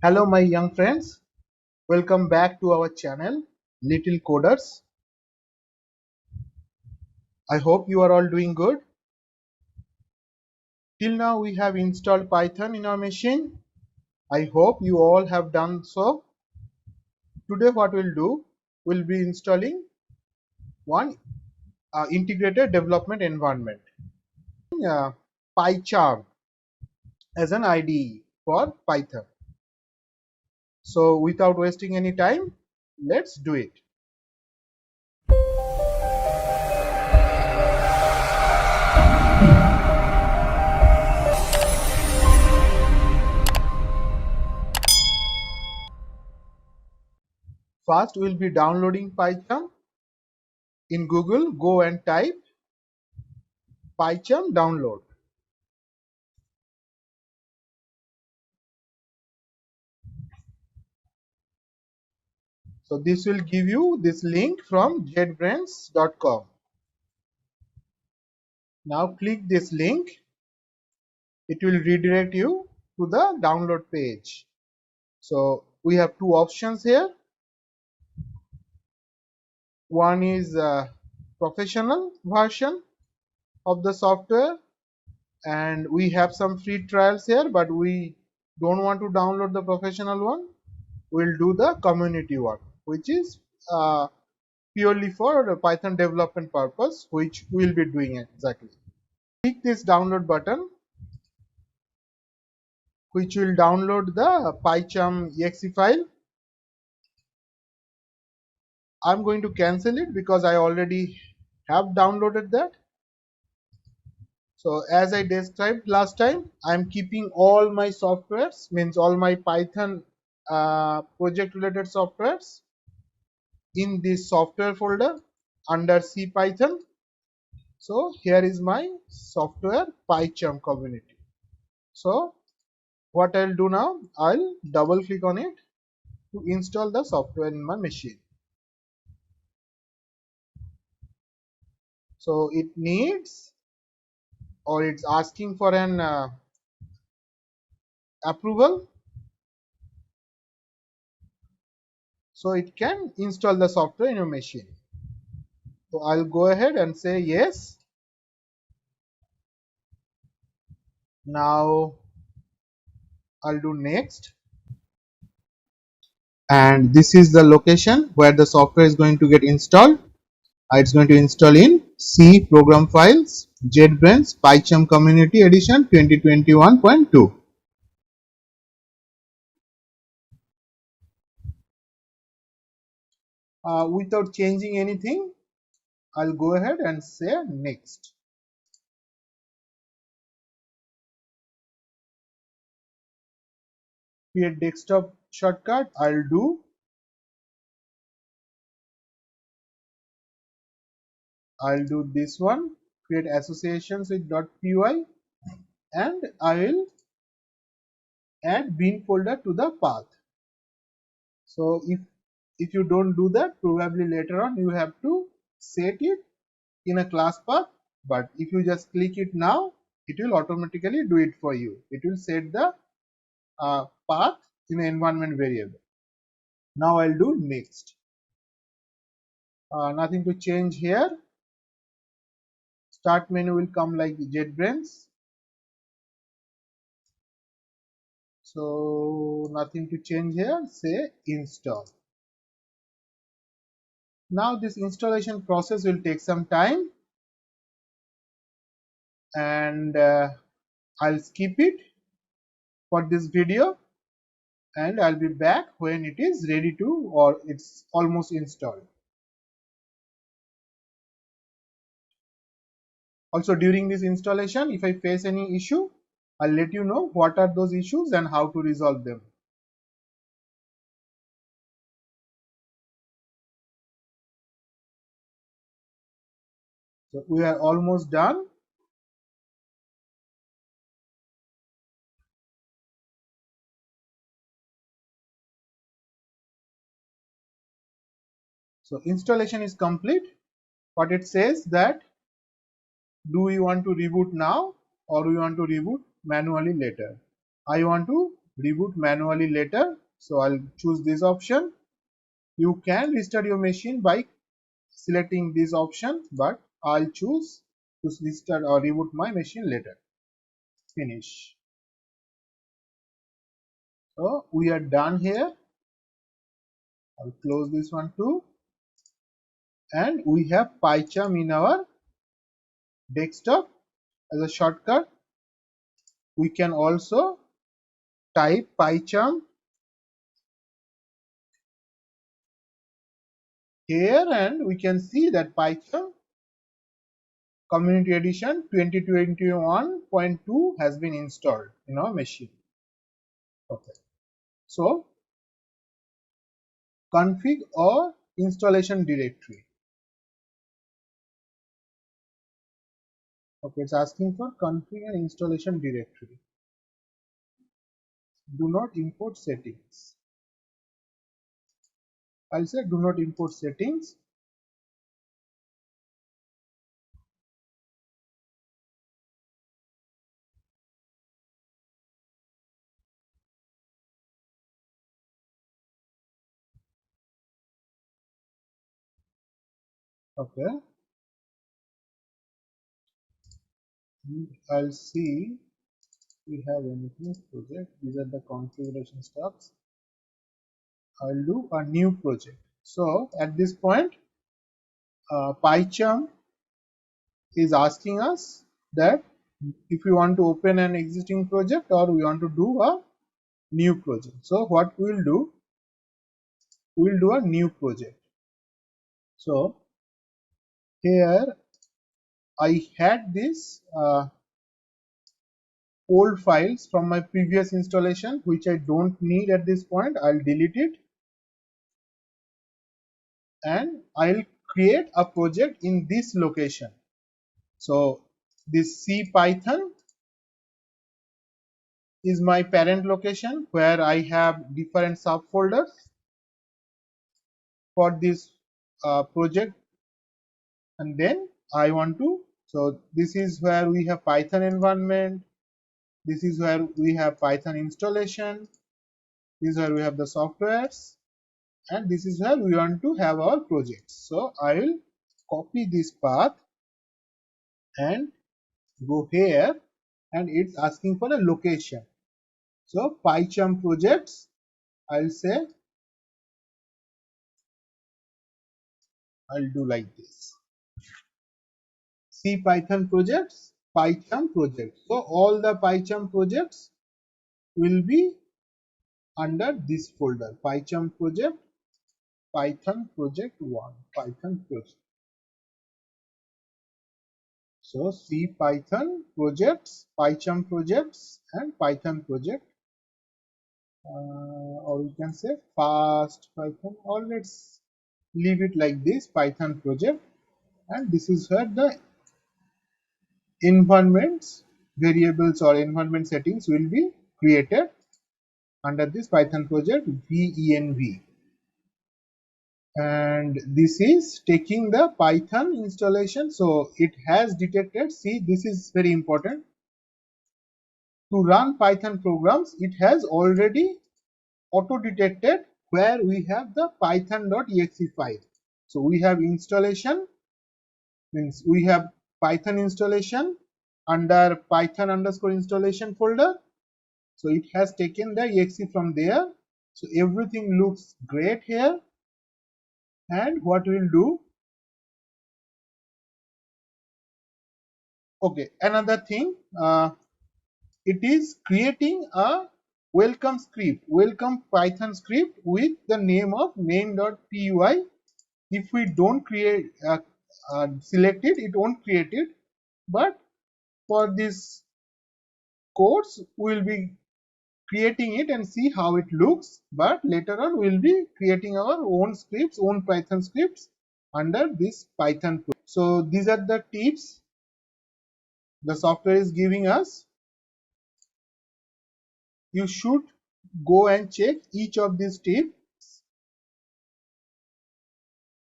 Hello my young friends, welcome back to our channel Little Coders. I hope you are all doing good. Till now we have installed Python in our machine. I hope you all have done so. Today what we'll do, we'll be installing one integrated development environment, uh, PyCharm as an IDE for Python. So without wasting any time, let's do it. First we'll be downloading PyCharm. In Google, go and type PyCharm download. So this will give you this link from jetbrains.com. Now click this link. It will redirect you to the download page. So we have two options here. One is professional version of the software, and we have some free trials here, but we don't want to download the professional one. We'll do the community one, which is purely for the Python development purpose, which we'll be doing exactly. Click this download button, which will download the PyCharm exe file. I'm going to cancel it because I already have downloaded that. So as I described last time, I'm keeping all my softwares, means all my Python project related softwares in this software folder under C Python. So here is my software PyCharm community. So what I'll do now, I'll double click on it to install the software in my machine. So it needs, or it's asking for an approval, so it can install the software in your machine. So I'll go ahead and say yes. Now I'll do next, and this is the location where the software is going to get installed. It's going to install in C program files, JetBrains PyCharm Community Edition 2021.2. Without changing anything, I'll go ahead and say next. Create desktop shortcut, I'll do. I'll do this one, create associations with .py, and I will add bin folder to the path. So if you don't do that, probably later on you have to set it in a class path, but if you just click it now, it will automatically do it for you. It will set the path in the environment variable. Now I'll do next. Nothing to change here. Start menu will come like JetBrains. So nothing to change here. Say install. Now this installation process will take some time, and I'll skip it for this video, and I'll be back when it is ready to, or it's almost installed. Also during this installation, if I face any issue, I'll let you know what are those issues and how to resolve them. So we are almost done. So installation is complete. What it says that, do we want to reboot now or we want to reboot manually later? I want to reboot manually later. So I'll choose this option. You can restart your machine by selecting this option, but I'll choose to restart or reboot my machine later. Finish. So we are done here. I'll close this one too. And we have PyCharm in our desktop as a shortcut. We can also type PyCharm here, and we can see that PyCharm Community Edition 2021.2 has been installed in our machine. Okay. So config or installation directory. Okay, it's asking for config and installation directory. Do not import settings. I'll say do not import settings. Okay. I'll see we have anything project. These are the configuration steps. I'll do a new project. So at this point, PyCharm is asking us that if we want to open an existing project or we want to do a new project. So what we'll do a new project. So here I had this old files from my previous installation which I don't need at this point. I'll delete it and I'll create a project in this location. So this C Python is my parent location where I have different subfolders for this project, and then I want to, so this is where we have Python environment, this is where we have Python installation, this is where we have the softwares, and this is where we want to have our projects. So I will copy this path and go here, and it's asking for a location. So PyCharm projects, I'll say I'll do like this. C Python projects, PyCharm projects. So all the PyCharm projects will be under this folder. PyCharm project, Python project 1, Python project. So C Python projects, PyCharm projects, and Python project. Or we can say fast Python, or let's leave it like this, Python project. And this is where the environments, variables or environment settings will be created under this Python project venv. And this is taking the Python installation. So it has detected, see, this is very important. To run Python programs, it has already auto detected where we have the python.exe file. So we have installation, means we have Python installation under Python underscore installation folder. So it has taken the exe from there. So everything looks great here. And what we'll do, okay, another thing, it is creating a welcome script, welcome Python script with the name of main.py. If we don't create, select it, it won't create it. But for this course, we will be creating it and see how it looks. But later on, we will be creating our own scripts, own Python scripts under this Python project. So these are the tips the software is giving us. You should go and check each of these tips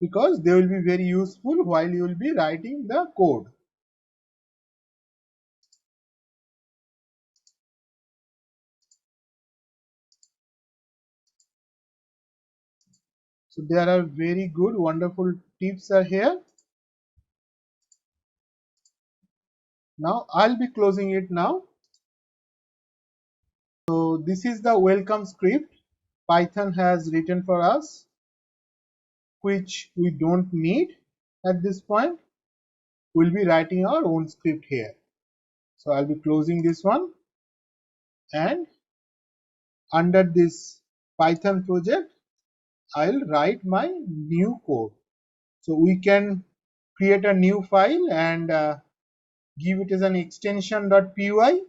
because they will be very useful while you will be writing the code. So there are very good, wonderful tips are here. Now I'll be closing it now. So this is the welcome script Python has written for us, which we don't need at this point. We'll be writing our own script here. So I'll be closing this one, and under this Python project, I'll write my new code. So we can create a new file and give it as an extension.py,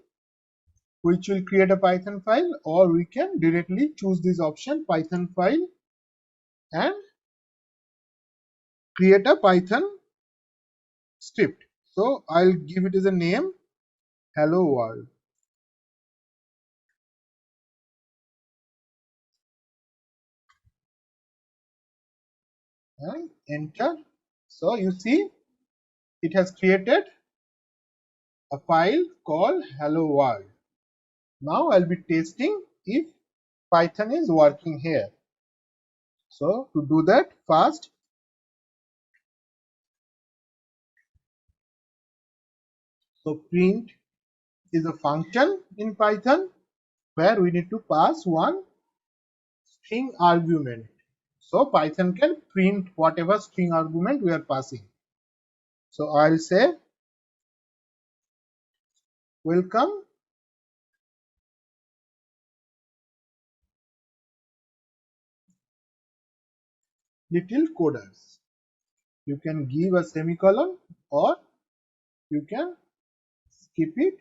which will create a Python file, or we can directly choose this option Python file and create a Python script. So I'll give it as a name hello world and enter. So you see it has created a file called hello world. Now I'll be testing if Python is working here. So to do that, first print is a function in Python where we need to pass one string argument. So Python can print whatever string argument we are passing. So I'll say welcome little coders. You can give a semicolon or you can skip it.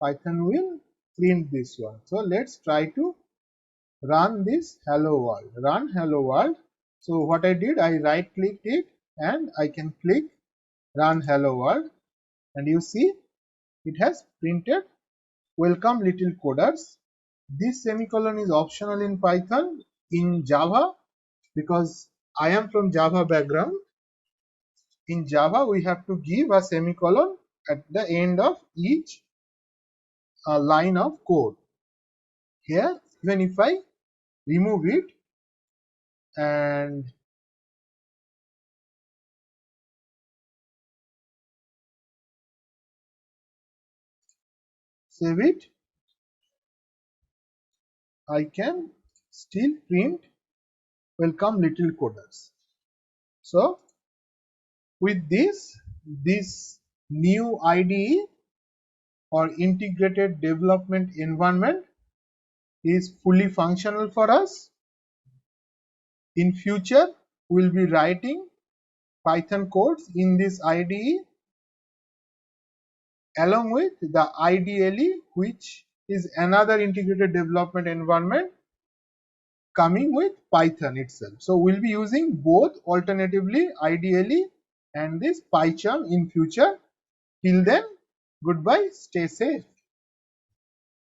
Python will print this one. So let's try to run this hello world. Run hello world. So what I did, I right clicked it and I can click run hello world, and you see it has printed welcome little coders. This semicolon is optional in Python. In Java, because I am from Java background, in Java we have to give a semicolon at the end of each line of code. Here, even if I remove it and save it, I can still print welcome little coders. So with this new IDE or integrated development environment is fully functional for us. In future, we'll be writing Python codes in this IDE along with the IDLE, which is another integrated development environment coming with Python itself. So we'll be using both alternatively IDLE and this PyCharm in future. Till then, goodbye, stay safe.